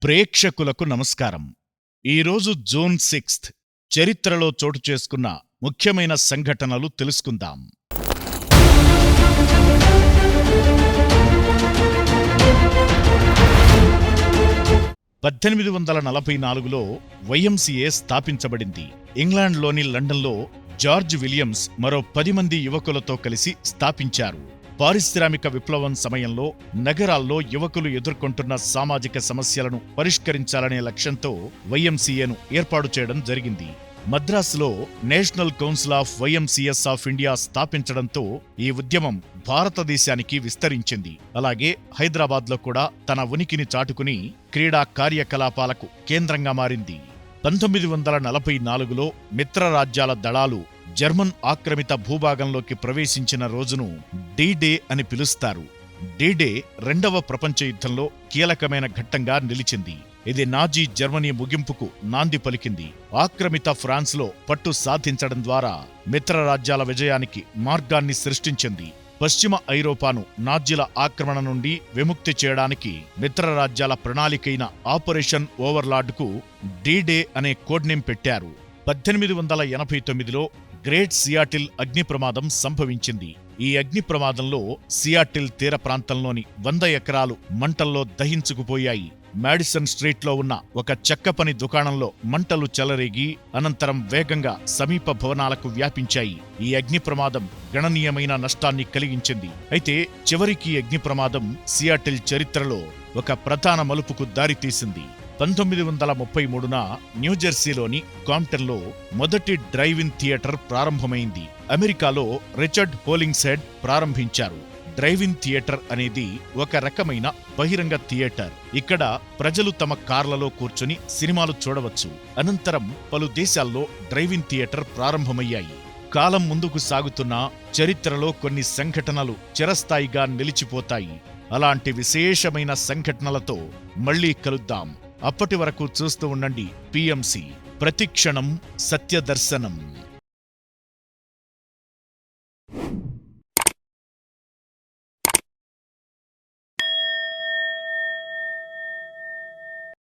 ప్రేక్షకులకు నమస్కారం. ఈరోజు జూన్ 6 చరిత్రలో చోటు చేసుకున్న ముఖ్యమైన సంఘటనలు తెలుసుకుందాం. 1844లో వైఎంసీఏ స్థాపించబడింది. ఇంగ్లాండ్లోని లండన్లో జార్జ్ విలియమ్స్ మరో 10 మంది యువకులతో కలిసి స్థాపించారు. పారిశ్రామిక విప్లవం సమయంలో నగరాల్లో యువకులు ఎదుర్కొంటున్న సామాజిక సమస్యలను పరిష్కరించాలనే లక్ష్యంతో వైఎంసీఏను ఏర్పాటు చేయడం జరిగింది. మద్రాసులో national council of YMCAs of India స్థాపించడంతో ఈ ఉద్యమం భారతదేశానికి విస్తరించింది. అలాగే హైదరాబాద్లో కూడా తన ఉనికిని చాటుకుని క్రీడా కార్యకలాపాలకు కేంద్రంగా మారింది. 1944లో మిత్రరాజ్యాల దళాలు జర్మన్ ఆక్రమిత భూభాగంలోకి ప్రవేశించిన రోజును డీ-డే అని పిలుస్తారు. డీ-డే రెండవ ప్రపంచ యుద్ధంలో కీలకమైన ఘట్టంగా నిలిచింది. ఇది నాజీ జర్మనీ ముగింపుకు నాంది పలికింది. ఆక్రమిత ఫ్రాన్స్లో పట్టు సాధించడం ద్వారా మిత్రరాజ్యాల విజయానికి మార్గాన్ని సృష్టించింది. పశ్చిమ ఐరోపాను నాజీల ఆక్రమణ నుండి విముక్తి చేయడానికి మిత్రరాజ్యాల ప్రణాళికైన ఆపరేషన్ ఓవర్లార్డ్కు డీ-డే అనే కోడ్నేమ్ పెట్టారు. 1889లో గ్రేట్ సియాటిల్ అగ్ని ప్రమాదం సంభవించింది. ఈ అగ్ని ప్రమాదంలో సియాటిల్ తీర ప్రాంతంలోని 100 ఎకరాలు మంటల్లో దహించుకుపోయాయి. మాడిసన్ స్ట్రీట్లో ఉన్న ఒక చెక్కపని దుకాణంలో మంటలు చెలరేగి అనంతరం వేగంగా సమీప భవనాలకు వ్యాపించాయి. ఈ అగ్ని ప్రమాదం గణనీయమైన నష్టాన్ని కలిగించింది. అయితే చివరికి అగ్ని ప్రమాదం సియాటిల్ చరిత్రలో ఒక ప్రధాన మలుపుకు దారితీసింది. 1933న న్యూజెర్సీలోని కాంప్టన్లో మొదటి డ్రైవ్-ఇన్ థియేటర్ ప్రారంభమైంది. అమెరికాలో రిచర్డ్ హోలింగ్సెడ్ ప్రారంభించారు. డ్రైవ్-ఇన్ థియేటర్ అనేది ఒక రకమైన బహిరంగ థియేటర్. ఇక్కడ ప్రజలు తమ కార్లలో కూర్చుని సినిమాలు చూడవచ్చు. అనంతరం పలు దేశాల్లో డ్రైవ్-ఇన్ థియేటర్ ప్రారంభమయ్యాయి. కాలం ముందుకు సాగుతున్న చరిత్రలో కొన్ని సంఘటనలు చిరస్థాయిగా నిలిచిపోతాయి. అలాంటి విశేషమైన సంఘటనలతో మళ్లీ కలుద్దాం. అప్పటి వరకు చూస్తూ ఉండండి PMC, ప్రతిక్షణం సత్యదర్శనం.